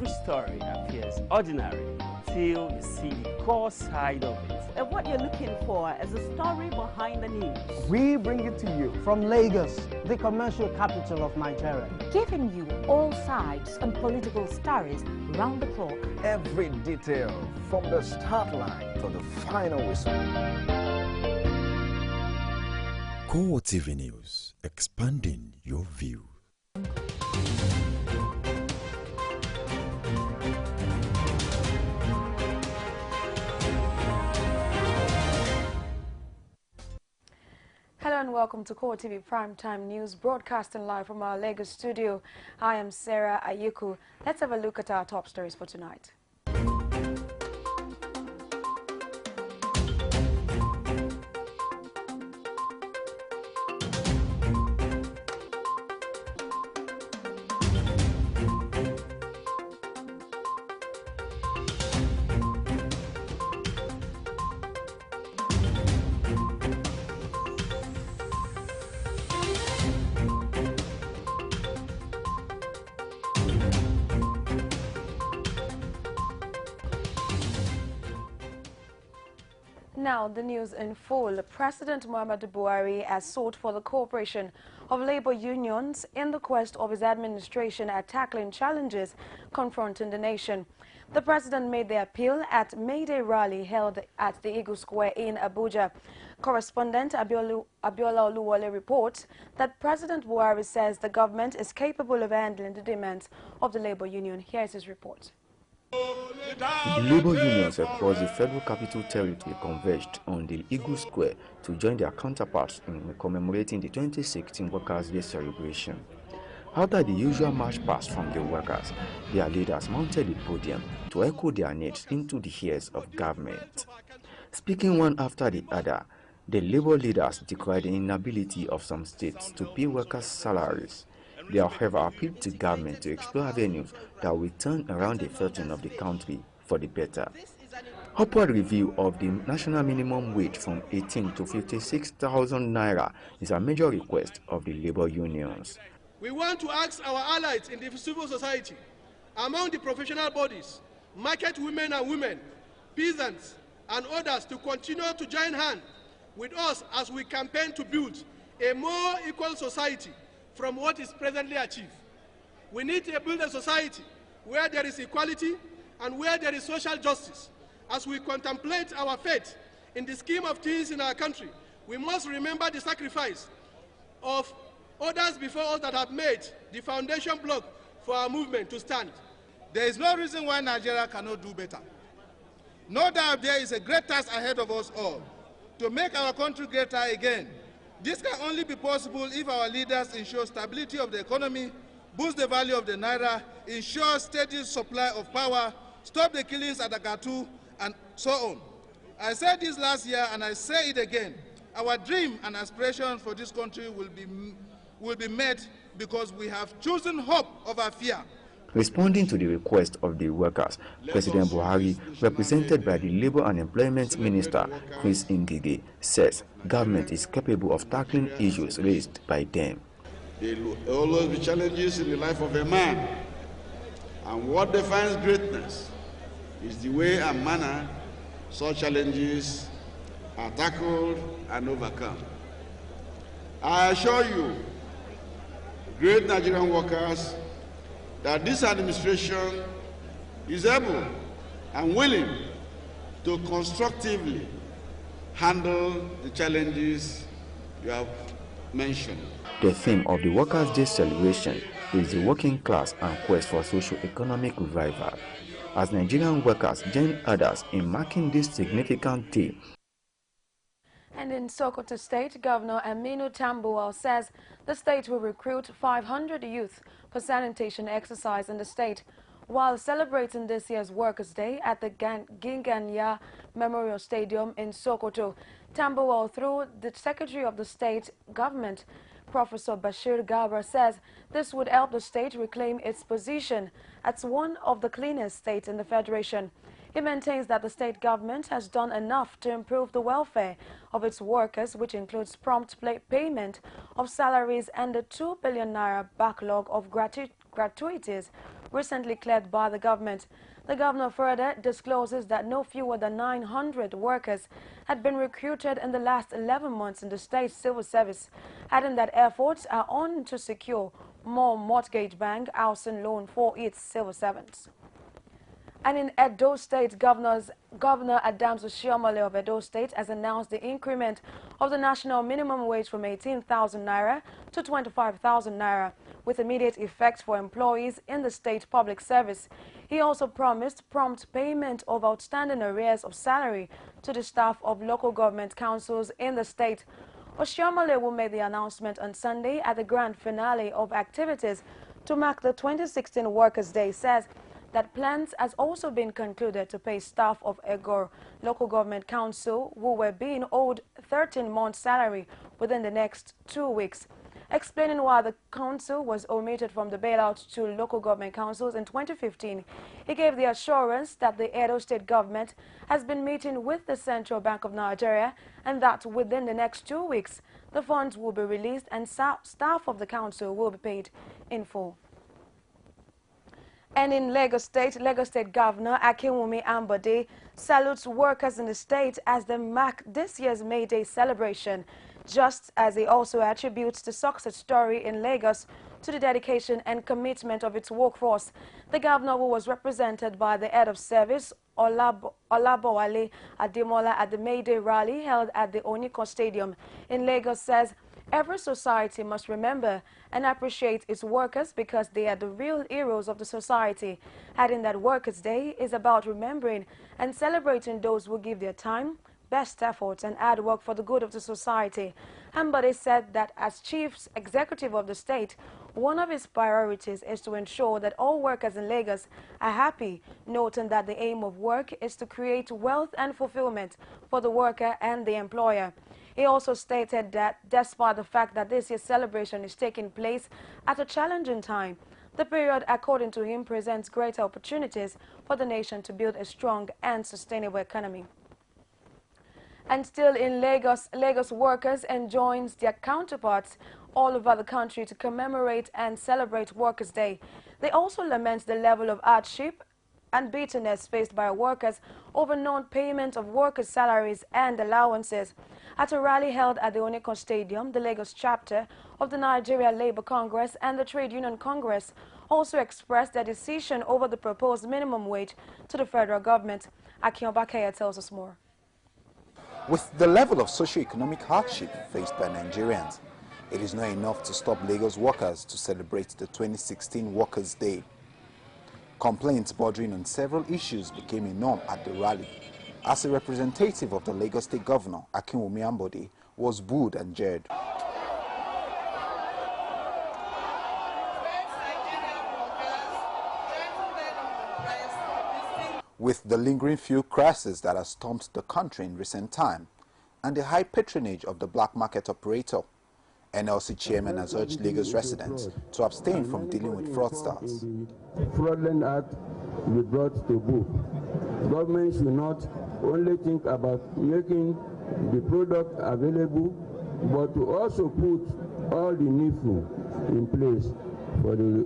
every story appears ordinary till you see the core side of it. And what you're looking for is the story behind the news. We bring it to you from Lagos, the commercial capital of Nigeria. Giving you all sides and political stories round the clock. Every detail from the start line to the final whistle. CoreTV News, expanding your view. Hello and welcome to CoreTV Primetime News, broadcasting live from our Lagos studio. I am Sarah Ayuku. Let's have a look at our top stories for tonight. Now, the news in full. President Muhammadu Buhari has sought for the cooperation of labor unions in the quest of his administration at tackling challenges confronting the nation. The president made the appeal at May Day rally held at the Eagle Square in Abuja. Correspondent Abiola Oluwole reports that President Buhari says the government is capable of handling the demands of the labor union. Here's his report. The labor unions across the Federal Capital Territory converged on the Eagle Square to join their counterparts in commemorating the 2016 Workers' Day celebration. After the usual march past from the workers, their leaders mounted the podium to echo their needs into the ears of government. Speaking one after the other, the labor leaders decried the inability of some states to pay workers' salaries. They, however, appealed to government to explore avenues that will turn around the fortune of the country for the better. Upward review of the national minimum wage from 18 to 56,000 naira is a major request of the labor unions. We want to ask our allies in the civil society, among the professional bodies, market women and women, peasants, and others to continue to join hands with us as we campaign to build a more equal society from what is presently achieved. We need to build a society where there is equality and where there is social justice. As we contemplate our fate in the scheme of things in our country, we must remember the sacrifice of others before us that have made the foundation block for our movement to stand. There is no reason why Nigeria cannot do better. No doubt there is a great task ahead of us all to make our country greater again. This can only be possible if our leaders ensure stability of the economy, boost the value of the naira, ensure steady supply of power, stop the killings at Agatu, and so on. I said this last year and I say it again. Our dream and aspiration for this country will be met because we have chosen hope over fear. Responding to the request of the workers, President Buhari, represented by the Labour and Employment Minister, Chris Ngige, says government is capable of tackling issues raised by them. There will always be challenges in the life of a man, and what defines greatness is the way and manner such challenges are tackled and overcome. I assure you, great Nigerian workers, that this administration is able and willing to constructively handle the challenges you have mentioned. The theme of the Workers' Day celebration is the working class and quest for socio-economic revival, as Nigerian workers join others in marking this significant day. And in Sokoto State, Governor Aminu Tambuwal says the state will recruit 500 youth for sanitation exercise in the state. While celebrating this year's Workers' Day at the Ginganya Memorial Stadium in Sokoto, Tambuwal, through the Secretary of the State Government, Professor Bashir Gabra, says this would help the state reclaim its position as one of the cleanest states in the Federation. He maintains that the state government has done enough to improve the welfare of its workers, which includes prompt payment of salaries and the 2 billion naira backlog of gratuities recently cleared by the government. The governor further discloses that no fewer than 900 workers had been recruited in the last 11 months in the state civil service, adding that efforts are on to secure more mortgage bank housing loan for its civil servants. And in Edo State, Governor Adams Oshiomhole of Edo State has announced the increment of the national minimum wage from 18,000 naira to 25,000 naira, with immediate effect for employees in the state public service. He also promised prompt payment of outstanding arrears of salary to the staff of local government councils in the state. Oshiomhole will make the announcement on Sunday at the grand finale of activities to mark the 2016 Workers' Day. Says that plans has also been concluded to pay staff of Egor Local Government Council who were being owed 13 months' salary within the next 2 weeks. Explaining why the council was omitted from the bailout to local government councils in 2015, he gave the assurance that the Edo State government has been meeting with the Central Bank of Nigeria and that within the next 2 weeks, the funds will be released and staff of the council will be paid in full. And in Lagos State Governor Akinwumi Ambode salutes workers in the state as they mark this year's May Day celebration, just as he also attributes the success story in Lagos to the dedication and commitment of its workforce. The governor, who was represented by the head of service, Olabowale Ademola, at the May Day rally held at the Oniko Stadium in Lagos, says every society must remember and appreciate its workers because they are the real heroes of the society, adding that Workers' Day is about remembering and celebrating those who give their time, best efforts and hard work for the good of the society. Ambode said that as chief executive of the state, one of his priorities is to ensure that all workers in Lagos are happy, noting that the aim of work is to create wealth and fulfillment for the worker and the employer. He also stated that despite the fact that this year's celebration is taking place at a challenging time, the period, according to him, presents greater opportunities for the nation to build a strong and sustainable economy. And still in Lagos, Lagos workers enjoins their counterparts all over the country to commemorate and celebrate Workers' Day. They also lament the level of hardship and bitterness faced by workers over non-payment of workers' salaries and allowances. At a rally held at the Oniko Stadium, the Lagos chapter of the Nigeria Labour Congress and the Trade Union Congress also expressed their decision over the proposed minimum wage to the federal government. Akinobakeya tells us more. With the level of socio-economic hardship faced by Nigerians, it is not enough to stop Lagos workers to celebrate the 2016 Workers' Day. Complaints bordering on several issues became a norm at the rally, as a representative of the Lagos State Governor, Akinwumi Ambode, was booed and jeered. With the lingering fuel crisis that has stumped the country in recent time, and the high patronage of the black market operator, NLC chairman has urged Lagos residents to abstain from dealing with fraudsters. The fraudulent act will be brought to book. Government should not only think about making the product available, but to also put all the needful in place for the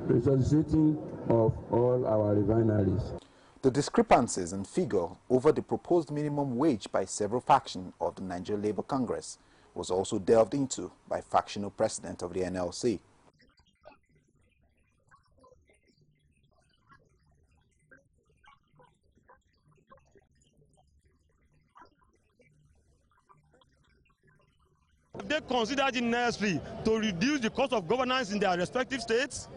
resuscitating of all our refineries. The discrepancies in figure over the proposed minimum wage by several factions of the Nigeria Labour Congress was also delved into by factional president of the NLC. Have they considered it necessary to reduce the cost of governance in their respective states?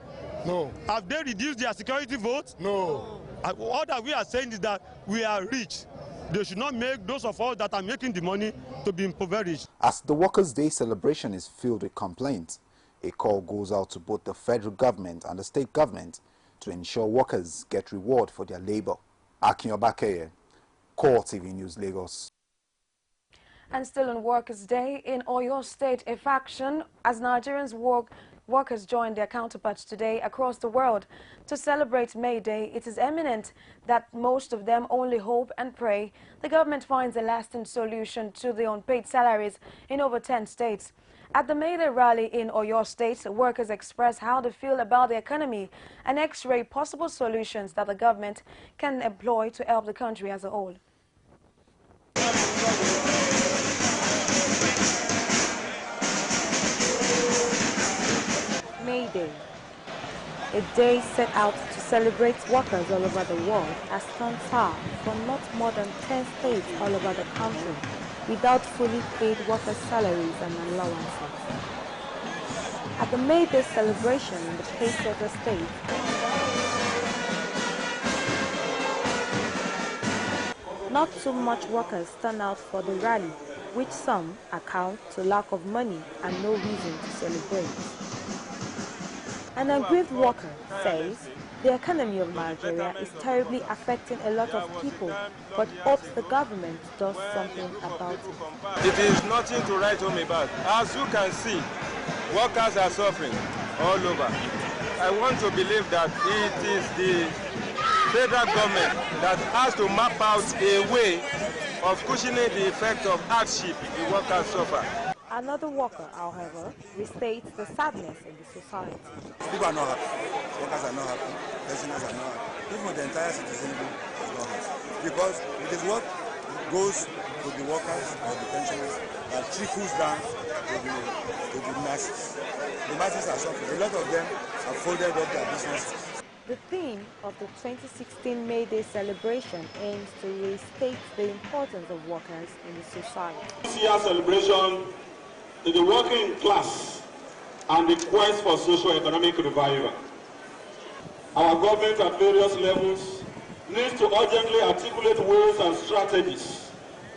No. Have they reduced their security votes? No. All that we are saying is that we are rich. They should not make those of us that are making the money to be impoverished. As the Workers' Day celebration is filled with complaints, a call goes out to both the federal government and the state government to ensure workers get reward for their labor. Akinobakeya, CoreTV News, Lagos. And still on Workers' Day, in Oyo State, a faction as Nigerians workers join their counterparts today across the world to celebrate May Day. It is eminent that most of them only hope and pray the government finds a lasting solution to the unpaid salaries in over 10 states. At the May Day rally in Oyo State, workers expressed how they feel about the economy and x-ray possible solutions that the government can employ to help the country as a whole. May Day, a day set out to celebrate workers all over the world, has turned sour for not more than 10 states all over the country without fully paid workers' salaries and allowances. At the May Day celebration in the case of the state, not too much workers turn out for the rally, which some account to lack of money and no reason to celebrate. An aggrieved worker says the economy of Nigeria is terribly affecting a lot of people, but hopes the government does something about it. It is nothing to write home about. As you can see, workers are suffering all over. I want to believe that it is the federal government that has to map out a way of cushioning the effect of hardship the workers suffer. Another worker, however, restates the sadness in the society. People are not happy. Workers are not happy. Pensioners are not happy. Even the entire citizenry is not happy. Because it is what goes to the workers or the pensioners that trickles down to the masses. The masses are suffering. A lot of them have folded up their businesses. The theme of the 2016 May Day celebration aims to restate the importance of workers in the society. This year's celebration is the working class and the quest for socio-economic revival. Our government at various levels needs to urgently articulate ways and strategies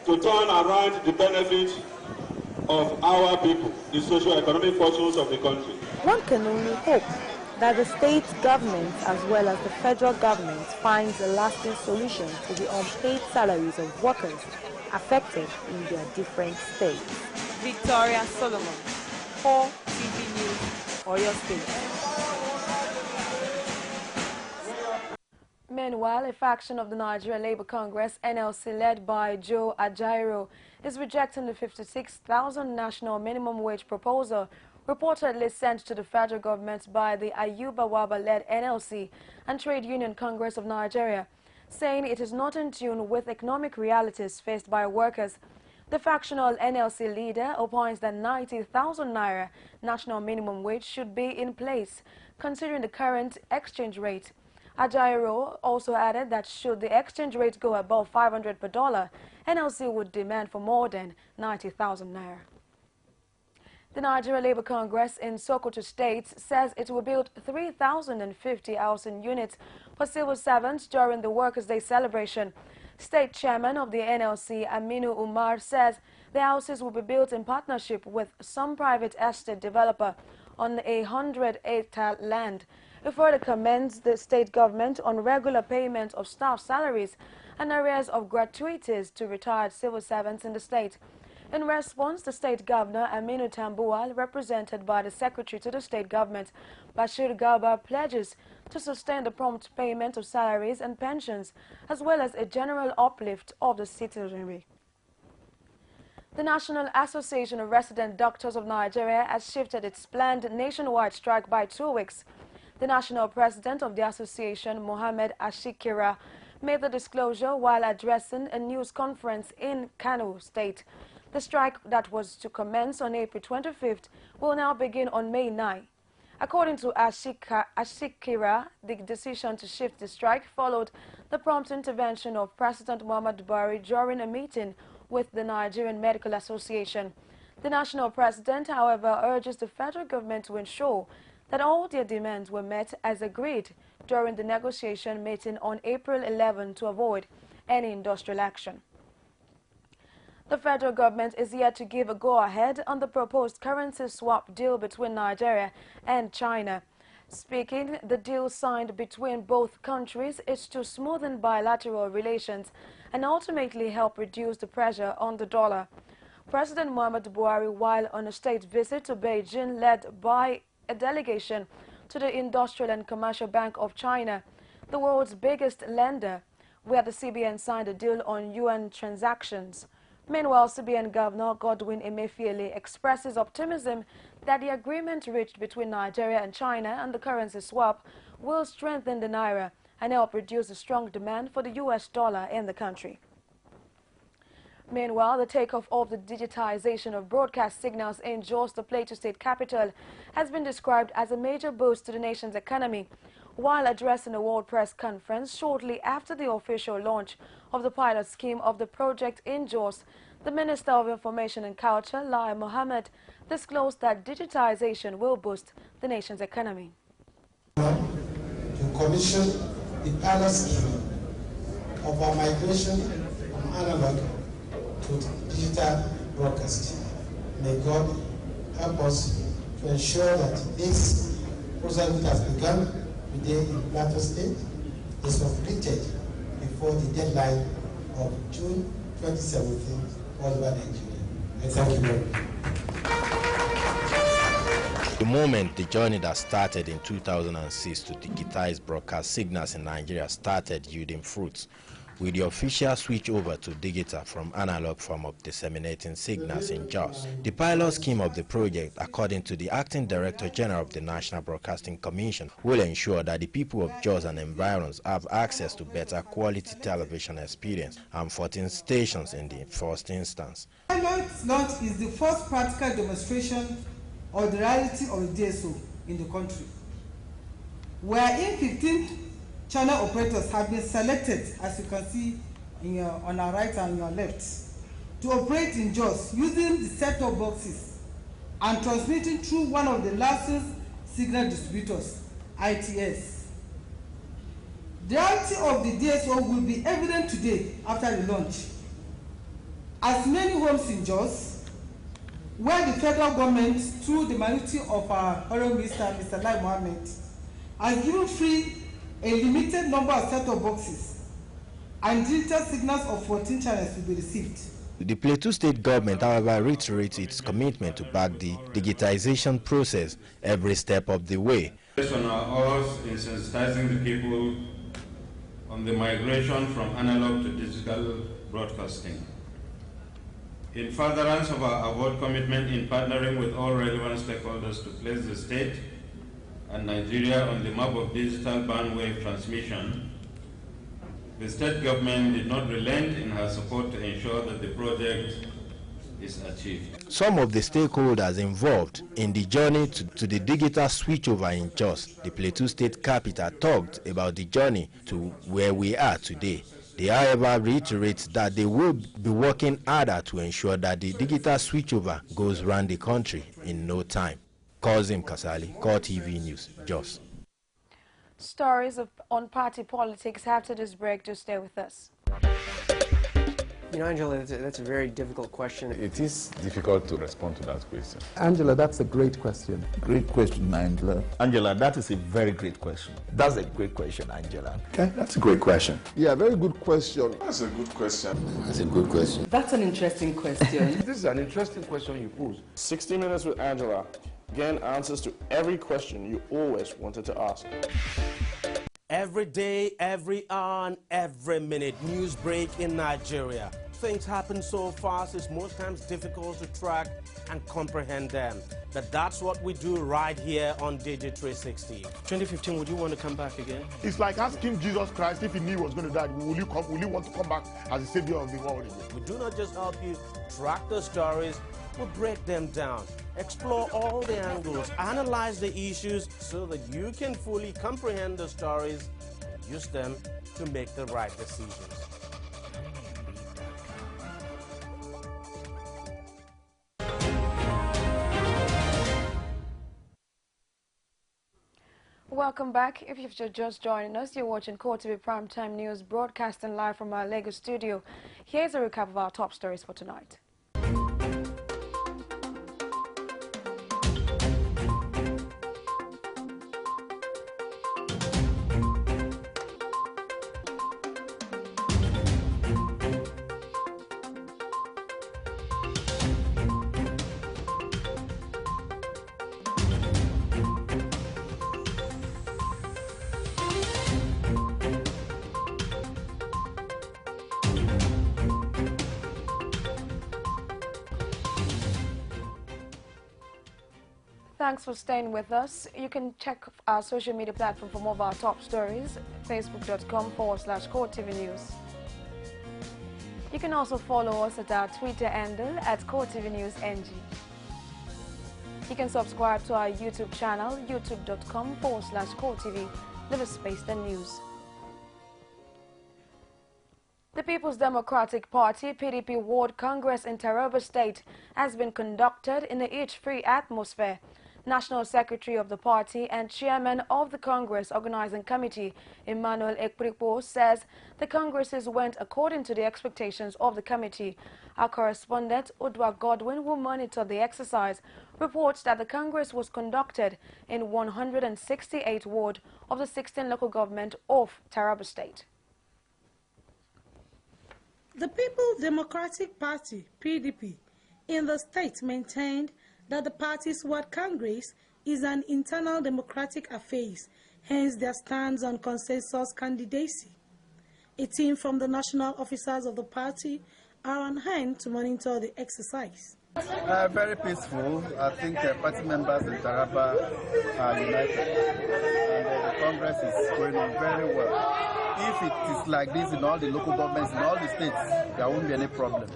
to turn around the benefit of our people, the socio-economic fortunes of the country. One can only hope that the state government as well as the federal government finds a lasting solution to the unpaid salaries of workers affected in their different states. Victoria Solomon, CoreTV News, Oyo State. Meanwhile, a faction of the Nigerian Labour Congress, NLC, led by Joe Ajaero, is rejecting the 56,000 national minimum wage proposal reportedly sent to the federal government by the Ayuba Waba-led NLC and Trade Union Congress of Nigeria, saying it is not in tune with economic realities faced by workers. The factional NLC leader opines that 90,000 naira national minimum wage should be in place, considering the current exchange rate. Ajaero also added that should the exchange rate go above 500 per dollar, NLC would demand for more than 90,000 naira. The Nigeria Labour Congress in Sokoto State says it will build 3,050 housing units for civil servants during the Workers' Day celebration. State Chairman of the NLC, Aminu Umar, says the houses will be built in partnership with some private estate developer on a 100-acre land. He further commends the state government on regular payment of staff salaries and arrears of gratuities to retired civil servants in the state. In response, the state governor, Aminu Tambuwal, represented by the secretary to the state government, Bashir Garba, pledges to sustain the prompt payment of salaries and pensions, as well as a general uplift of the citizenry. The National Association of Resident Doctors of Nigeria has shifted its planned nationwide strike by 2 weeks. The national president of the association, Mohammed Ashikira, made the disclosure while addressing a news conference in Kano State. The strike that was to commence on April 25th will now begin on May 9. According to Ashikira, the decision to shift the strike followed the prompt intervention of President Muhammadu Buhari during a meeting with the Nigerian Medical Association. The national president, however, urges the federal government to ensure that all their demands were met as agreed during the negotiation meeting on April 11 to avoid any industrial action. The federal government is yet to give a go-ahead on the proposed currency swap deal between Nigeria and China. Speaking, the deal signed between both countries is to smoothen bilateral relations and ultimately help reduce the pressure on the dollar. President Muhammadu Buhari, while on a state visit to Beijing led by a delegation to the Industrial and Commercial Bank of China, the world's biggest lender, where the CBN signed a deal on yuan transactions, Meanwhile, CBN Governor Godwin Emefiele expresses optimism that the agreement reached between Nigeria and China and the currency swap will strengthen the naira and help reduce the strong demand for the US dollar in the country. Meanwhile, the takeoff of the digitization of broadcast signals in Jos, the Plateau State capital, has been described as a major boost to the nation's economy. While addressing a World Press Conference shortly after the official launch of the pilot scheme of the project in Jos, the Minister of Information and Culture, Lai Mohammed, disclosed that digitization will boost the nation's economy. To commission the pilot scheme of our migration from analog to digital broadcasting. May God help us to ensure that this process which has begun today in Plateau State is completed before the deadline of June 2017 all over Nigeria. Thank you very much. The moment the journey that started in 2006 to digitize broadcast signals in Nigeria started yielding fruits, with the official switch over to digital from analog form of disseminating signals in Jos. The pilot scheme of the project, according to the Acting Director General of the National Broadcasting Commission, will ensure that the people of Jos and environs have access to better quality television experience and 14 stations in the first instance. Pilot launch is the first practical demonstration of the reality of the DSO in the country, wherein 15 channel operators have been selected, as you can see on our right and your left, to operate in Jos using the set-top boxes and transmitting through one of the licensed signal distributors, ITS. The reality of the DSO will be evident today after the launch, as many homes in Jos, where the federal government, through the minority of our Honorable Minister, Mr. Lai Mohammed, has given free a limited number of set-top boxes and digital signals of 14 channels will be received. The Plateau State government, however, reiterates its commitment to back the digitization process every step of the way. Based on our oars in sensitizing the people on the migration from analog to digital broadcasting. In furtherance of our avowed commitment in partnering with all relevant stakeholders to place the state and Nigeria on the map of digital bandwidth transmission, the state government did not relent in her support to ensure that the project is achieved. Some of the stakeholders involved in the journey to the digital switchover in Jos, the Plateau State capital, talked about the journey to where we are today. They, however, reiterate that they will be working harder to ensure that the digital switchover goes around the country in no time. Kazim Kasali, CoreTV News, Jos. Stories on party politics after this break. Do stay with us. You know, Angela, that's a very difficult question. It is difficult to respond to that question. Angela, that's a great question. Great question, Angela. Angela, that is a very great question. That's a great question, Angela. Okay, that's a great question. Yeah, very good question. That's a good question. That's a good question. That's an interesting question. This is an interesting question you pose. 60 Minutes with Angela. Again, answers to every question you always wanted to ask. Every day, every hour, and every minute, news break in Nigeria. Things happen so fast, it's most times difficult to track and comprehend them. But that's what we do right here on Digi360. 2015, would you want to come back again? It's like asking Jesus Christ if he knew he was going to die, will you want to come back as the savior of the world again? We do not just help you track the stories, we break them down, explore all the angles, analyze the issues so that you can fully comprehend the stories and use them to make the right decisions. Welcome back. If you've just joined us, you're watching CoreTV Primetime News, broadcasting live from our Lagos studio. Here's a recap of our top stories for tonight. Thanks for staying with us. You can check our social media platform for more of our top stories, facebook.com/CoreTV News. You can also follow us at our Twitter handle at CoreTV News NG. You can subscribe to our YouTube channel, youtube.com/CoreTV, leave a space, then news. The People's Democratic Party PDP Ward Congress in Taraba State has been conducted in a itch-free atmosphere. National Secretary of the party and Chairman of the Congress Organizing Committee, Emmanuel Ekpripo, says the Congresses went according to the expectations of the committee. Our correspondent, Udwa Godwin, who monitored the exercise, reports that the Congress was conducted in 168 wards of the 16 local government of Taraba State. The People's Democratic Party, PDP, in the state maintained that the party's Ward Congress is an internal democratic affair, hence their stance on consensus candidacy. A team from the national officers of the party are on hand to monitor the exercise. Very peaceful. I think party members in Taraba are united, and the Congress is going on very well. If it is like this in all the local governments, in all the states, there won't be any problem.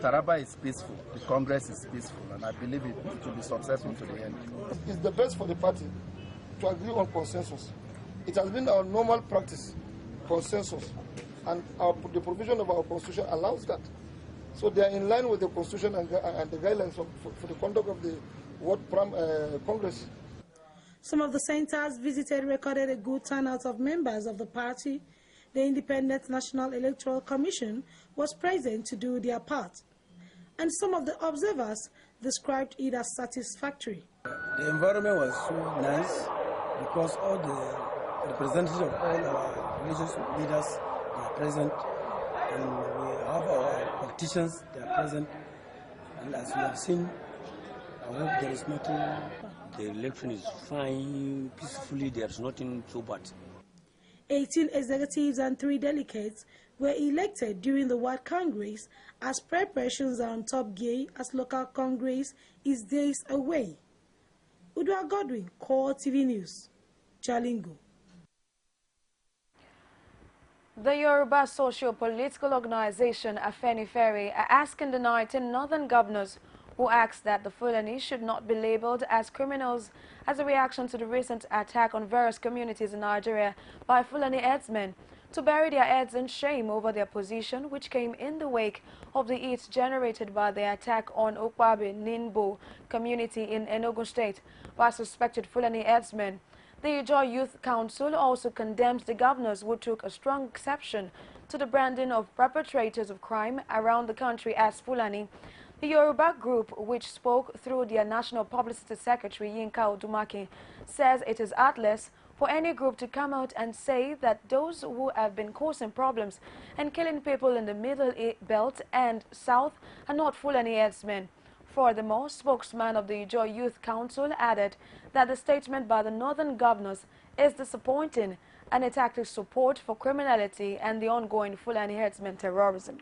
Taraba is peaceful, the Congress is peaceful, and I believe it will be successful to the end. It's the best for the party to agree on consensus. It has been our normal practice, consensus, and the provision of our constitution allows that. So they are in line with the constitution and the guidelines for the conduct of the World Congress. Some of the centers visited recorded a good turnout of members of the party. The Independent National Electoral Commission was present to do their part, and some of the observers described it as satisfactory. The environment was so nice because all the representatives of all our religious leaders are present, and we have our politicians, they are present, and as we have seen, I hope there is nothing. The election is fine, peacefully, there is nothing so bad. 18 executives and 3 delegates were elected during the Ward Congress as preparations are on top gear as local Congress is days away. Udwa Godwin, CoreTV News, Jalingo. The Yoruba socio-political organization Afenifere are asking the 19 northern governors who asked that the Fulani should not be labeled as criminals as a reaction to the recent attack on various communities in Nigeria by Fulani herdsmen to bury their heads in shame over their position, which came in the wake of the heat generated by the attack on Okwabe Ninbo community in Enugu State by suspected Fulani herdsmen. The Ijaw Youth Council also condemns the governors who took a strong exception to the branding of perpetrators of crime around the country as Fulani. The Yoruba group, which spoke through their National Publicity Secretary Yinka Odumake, says it is heartless for any group to come out and say that those who have been causing problems and killing people in the Middle Belt and South are not Fulani herdsmen. Furthermore, spokesman of the Ijaw Youth Council added that the statement by the northern governors is disappointing and it active support for criminality and the ongoing Fulani herdsmen terrorism.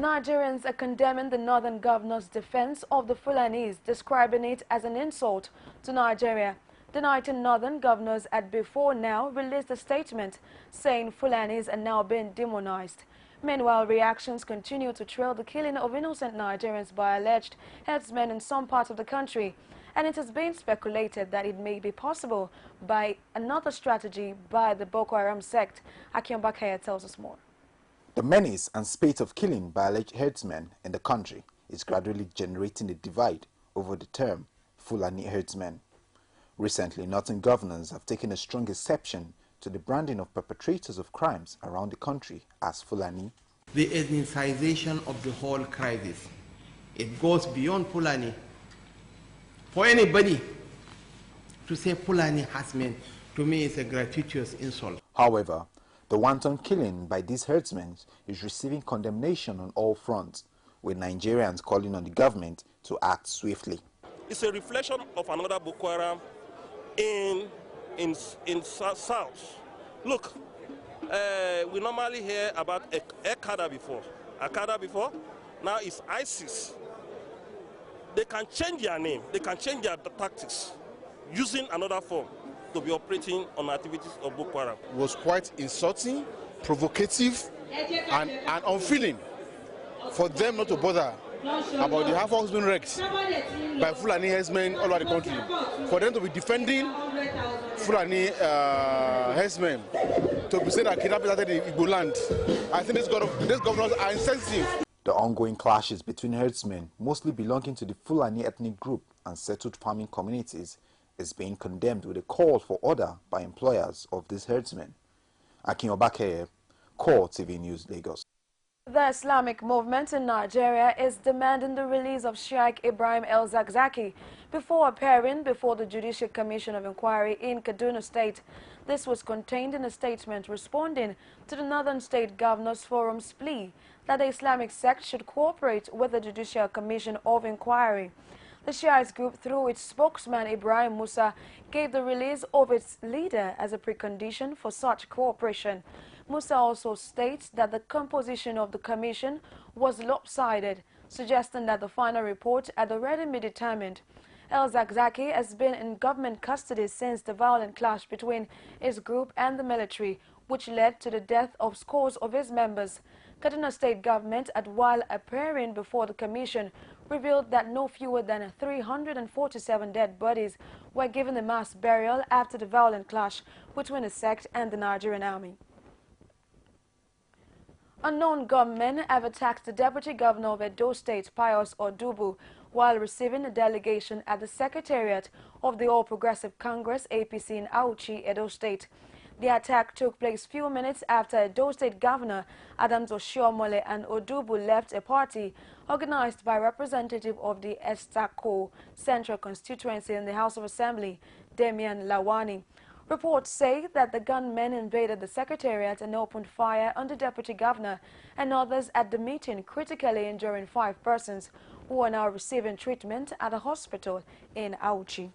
Nigerians are condemning the northern governor's defense of the Fulanis, describing it as an insult to Nigeria. The 19 northern governors had before now released a statement saying Fulanis are now being demonized. Meanwhile, reactions continue to trail the killing of innocent Nigerians by alleged herdsmen in some parts of the country, and it has been speculated that it may be possible by another strategy by the Boko Haram sect. Akion Bakaya tells us more. The menace and spate of killing by alleged herdsmen in the country is gradually generating a divide over the term Fulani herdsmen. Recently, northern governors have taken a strong exception to the branding of perpetrators of crimes around the country as Fulani. The ethnicization of the whole crisis, it goes beyond Fulani. For anybody to say Fulani herdsmen, to me, is a gratuitous insult. However, the wanton killing by these herdsmen is receiving condemnation on all fronts, with Nigerians calling on the government to act swiftly. It's a reflection of another Boko Haram in South. Look, we normally hear about Akada before. Now it's ISIS. they can change their name, they can change their tactics using another form to be operating on activities of Boko Haram. Was quite insulting, provocative, and unfeeling for them not to bother about the house being wrecked by Fulani herdsmen all over the country. For them to be defending Fulani herdsmen, to be saying that kidnapping started in Igbo land. I think these governors are insensitive. The ongoing clashes between herdsmen, mostly belonging to the Fulani ethnic group and settled farming communities, is being condemned with a call for order by employers of these herdsmen. Akin Obakeye, CoreTV News, Lagos. The Islamic movement in Nigeria is demanding the release of Sheikh Ibrahim El-Zakzaky before appearing before the Judicial Commission of Inquiry in Kaduna State. This was contained in a statement responding to the Northern State Governors Forum's plea that the Islamic sect should cooperate with the Judicial Commission of Inquiry. The Shiite group, through its spokesman Ibrahim Musa, gave the release of its leader as a precondition for such cooperation. Musa also states that the composition of the commission was lopsided, suggesting that the final report had already been determined. El-Zakzaky has been in government custody since the violent clash between his group and the military, which led to the death of scores of his members. Kaduna State government, while appearing before the commission, revealed that no fewer than 347 dead bodies were given a mass burial after the violent clash between the sect and the Nigerian army. Unknown gunmen have attacked the Deputy Governor of Edo State, Pius Odubu, while receiving a delegation at the Secretariat of the All Progressive Congress, APC, in Auchi, Edo State. The attack took place few minutes after Edo State Governor Adams Oshiomhole and Odubu left a party organized by a representative of the Estako Central Constituency in the House of Assembly, Damian Lawani. Reports say that the gunmen invaded the Secretariat and opened fire on the Deputy Governor and others at the meeting, critically injuring 5 persons who are now receiving treatment at a hospital in Auchi.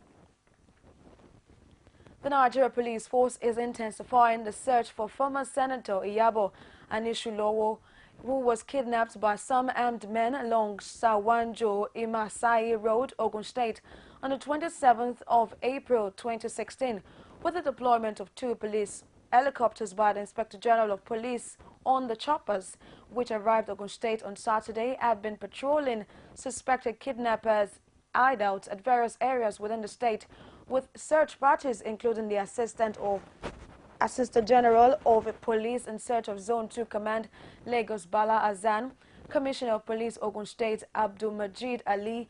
The Nigeria Police Force is intensifying the search for former Senator Iyabo Anishulowo, who was kidnapped by some armed men along Sawanjo-Imasai Road, Ogun State, on the 27th of April 2016, with the deployment of 2 police helicopters by the Inspector General of Police on the choppers, which arrived Ogun State on Saturday, have been patrolling suspected kidnappers' hideouts at various areas within the state, with search parties including the Assistant General of Police in search of Zone 2 Command Lagos Bala Azan, Commissioner of Police Ogun State Abdul Majid Ali,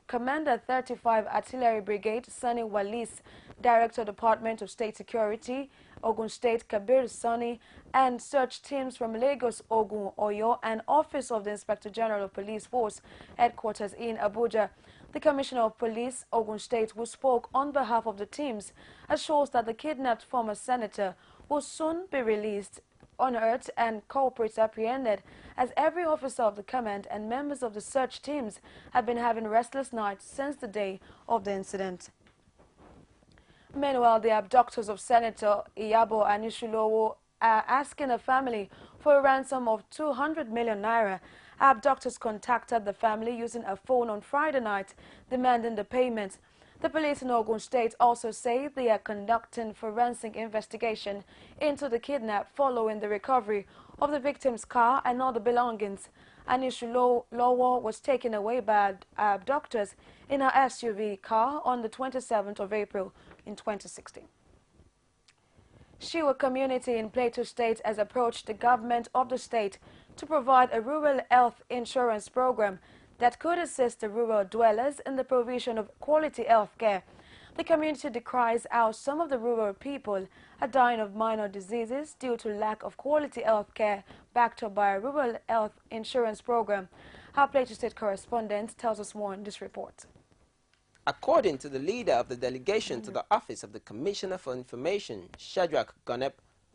Commander 35 Artillery Brigade Sani Walis, Director Department of State Security Ogun State Kabir Sani, and search teams from Lagos, Ogun, Oyo, and Office of the Inspector General of Police Force headquarters in Abuja. The Commissioner of Police Ogun State, who spoke on behalf of the teams, assures that the kidnapped former senator will soon be released, unearthed and culprits apprehended, as every officer of the command and members of the search teams have been having restless nights since the day of the incident. Meanwhile, the abductors of Senator Iyabo Anishulowo are asking the family for a ransom of 200 million naira. Abductors contacted the family using a phone on Friday night, demanding the payment. The police in Ogun State also say they are conducting forensic investigation into the kidnap following the recovery of the victim's car and other belongings. Anishulowo was taken away by abductors in her SUV car on the 27th of April in 2016. Shiwa community in Plateau State has approached the government of the state to provide a rural health insurance program that could assist the rural dwellers in the provision of quality health care. The community decries how some of the rural people are dying of minor diseases due to lack of quality health care backed up by a rural health insurance program. Our Plateau State correspondent tells us more in this report. According to the leader of the delegation to the Office of the Commissioner for Information, Shadrach Gonep,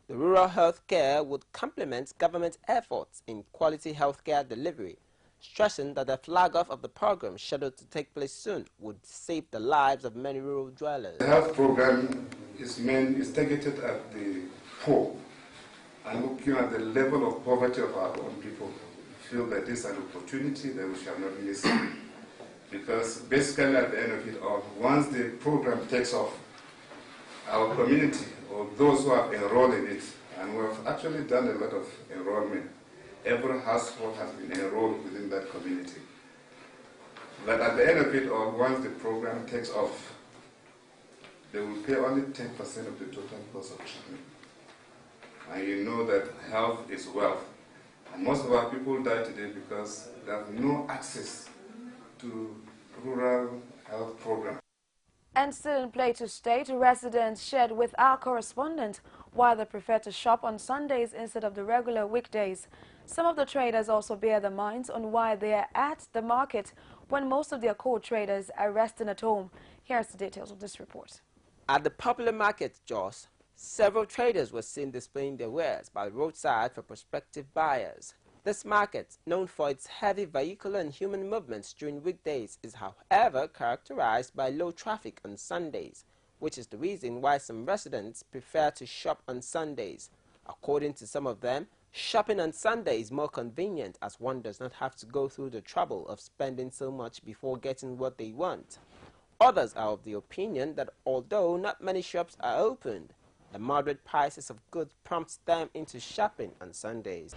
the rural health care would complement government efforts in quality health care delivery, stressing that the flag-off of the program scheduled to take place soon would save the lives of many rural dwellers. The health program is targeted at the poor and looking at the level of poverty of our own people. We feel that this is an opportunity that we shall not miss. Because basically at the end of it all, once the program takes off, our community, or those who have enrolled in it, and we have actually done a lot of enrollment, every household has been enrolled within that community. But at the end of it all, once the program takes off, they will pay only 10% of the total cost of treatment. And you know that health is wealth. And most of our people die today because they have no access to rural health programs. And still in Plateau State, residents shared with our correspondent why they prefer to shop on Sundays instead of the regular weekdays. Some of the traders also bear their minds on why they are at the market when most of their co-traders are resting at home. Here's the details of this report. At the popular market, Jos, several traders were seen displaying their wares by the roadside for prospective buyers. This market, known for its heavy vehicular and human movements during weekdays, is however characterized by low traffic on Sundays, which is the reason why some residents prefer to shop on Sundays. According to some of them, shopping on Sunday is more convenient as one does not have to go through the trouble of spending so much before getting what they want. Others are of the opinion that although not many shops are opened, the moderate prices of goods prompts them into shopping on Sundays.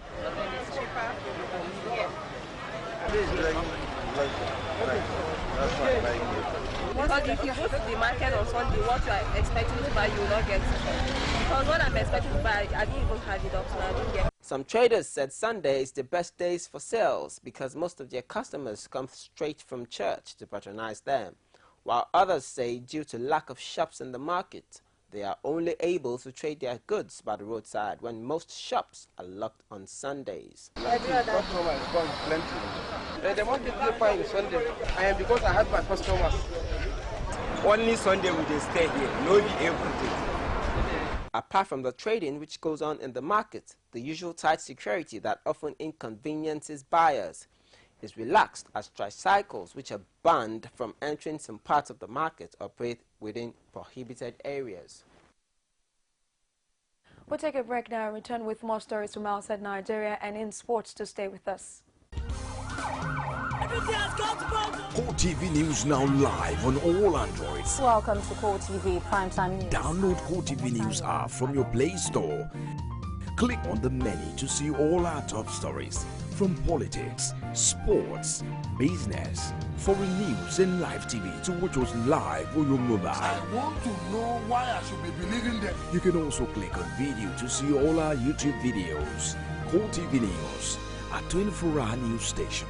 Because if you go to the market on Sunday, what you are expecting to buy, you will not get it. Because what I'm expecting to buy, I didn't even have it up, so I didn't get it. Some traders said Sunday is the best days for sales because most of their customers come straight from church to patronize them, while others say due to lack of shops in the market, they are only able to trade their goods by the roadside when most shops are locked on Sundays. Customers come plenty. They want to buy Sunday, and because I have my customers. Only Sunday we just stay here, not every day. Apart from the trading which goes on in the market, the usual tight security that often inconveniences buyers is relaxed as tricycles, which are banned from entering some parts of the market, operate within prohibited areas. We'll take a break now and return with more stories from outside Nigeria and in sports. To stay with us. CoreTV News now live on all Androids. Welcome to CoreTV Primetime News. Download CoreTV News app from your Play Store. Click on the menu to see all our top stories from politics, sports, business, foreign news and live TV to watch us live on your mobile. I want to know why I should be believing them. You can also click on video to see all our YouTube videos. CoreTV News, a 24-hour news station.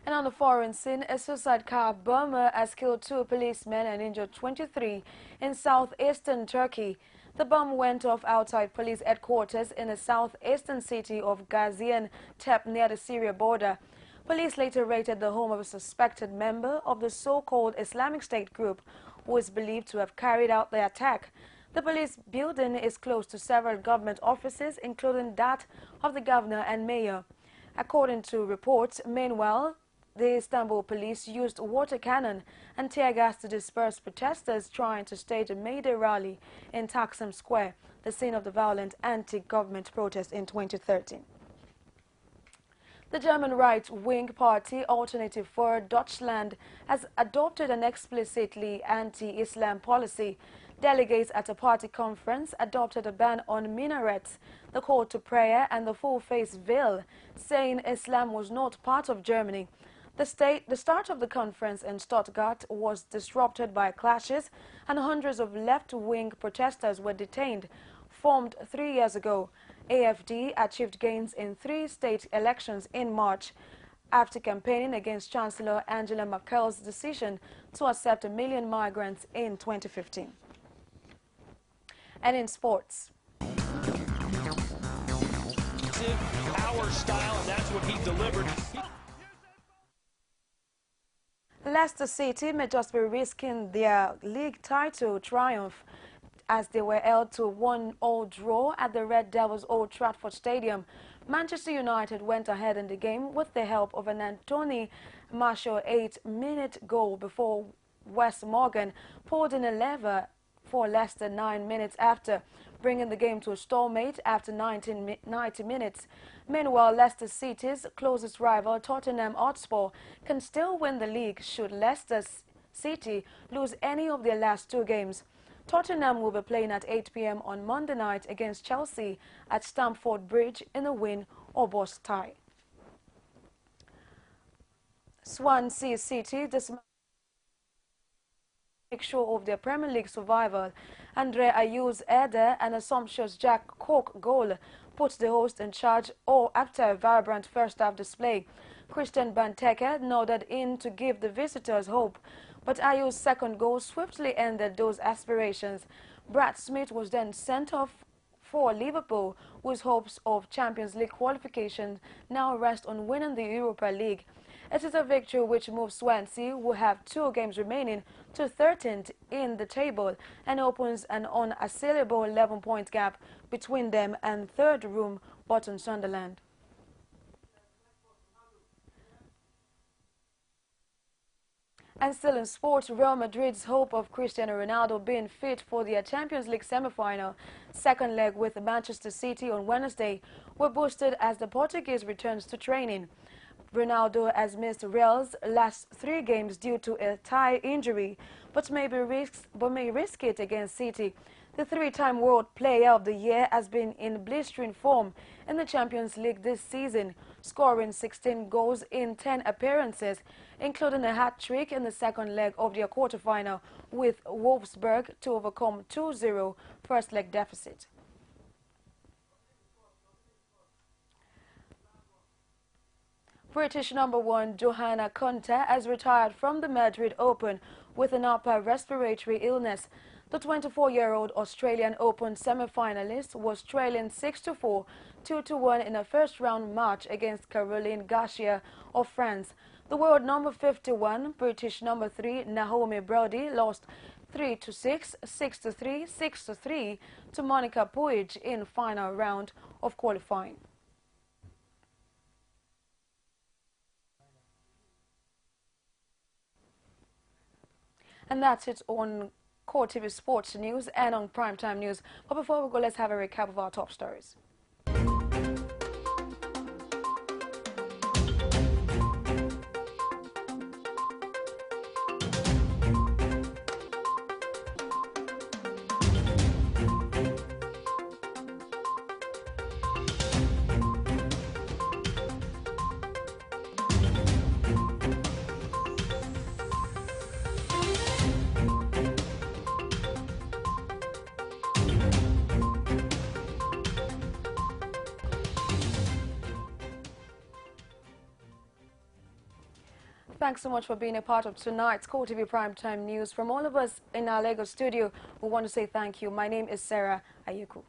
And on the foreign scene, a suicide car bomber has killed 2 policemen and injured 23 in southeastern Turkey. The bomb went off outside police headquarters in the southeastern city of Gaziantep near the Syria border. Police later raided the home of a suspected member of the so-called Islamic State group who is believed to have carried out the attack. The police building is close to several government offices, including that of the governor and mayor. According to reports, meanwhile, the Istanbul police used water cannon and tear gas to disperse protesters trying to stage a May Day rally in Taksim Square, the scene of the violent anti-government protest in 2013. The German right-wing party Alternative for Deutschland has adopted an explicitly anti-Islam policy. Delegates at a party conference adopted a ban on minarets, the call to prayer and the full-face veil, saying Islam was not part of Germany. The start of the conference in Stuttgart was disrupted by clashes, and hundreds of left-wing protesters were detained. Formed 3 years ago, AfD achieved gains in 3 state elections in March after campaigning against Chancellor Angela Merkel's decision to accept 1 million migrants in 2015. And in sports. Our style, and that's what he delivered. Leicester City may just be risking their league title triumph as they were held to a 1-1 draw at the Red Devils' Old Trafford Stadium. Manchester United went ahead in the game with the help of an Anthony Martial 8-minute goal before Wes Morgan pulled in a lever for Leicester 9 minutes after. bringing the game to a stalemate after 90 minutes. Meanwhile, Leicester City's closest rival, Tottenham Hotspur, can still win the league should Leicester City lose any of their last 2 games. Tottenham will be playing at 8 p.m. on Monday night against Chelsea at Stamford Bridge in a win or bust tie. Swansea City make sure of their Premier League survival. Andre Ayew's header and a sumptuous Jack Cork goal puts the host in charge after a vibrant first-half display. Christian Benteke nodded in to give the visitors hope, but Ayew's second goal swiftly ended those aspirations. Brad Smith was then sent off for Liverpool, whose hopes of Champions League qualification now rest on winning the Europa League. It is a victory which moves Swansea, who have 2 games remaining, to 13th in the table and opens an unassailable 11-point gap between them and third-room bottom Sunderland. And still in sports, Real Madrid's hope of Cristiano Ronaldo being fit for their Champions League semi-final second leg with Manchester City on Wednesday were boosted as the Portuguese returns to training. Ronaldo has missed Real's last 3 games due to a thigh injury, but may risk it against City. The 3-time World Player of the Year has been in blistering form in the Champions League this season, scoring 16 goals in 10 appearances, including a hat-trick in the second leg of their quarter-final with Wolfsburg to overcome 2-0 first-leg deficit. British #1 Johanna Konta has retired from the Madrid Open with an upper respiratory illness. The 24-year-old Australian Open semi-finalist was trailing 6-4, 2-1 in a first-round match against Caroline Garcia of France. The world number 51, British #3 Naomi Brody lost 3-6, 6-3, 6-3 to Monica Puig in final round of qualifying. And that's it on CoreTV Sports News and on Primetime News. But before we go, let's have a recap of our top stories. Thanks so much for being a part of tonight's CoreTV Primetime News. From all of us in our Lagos studio, we want to say thank you. My name is Sarah Ayuku.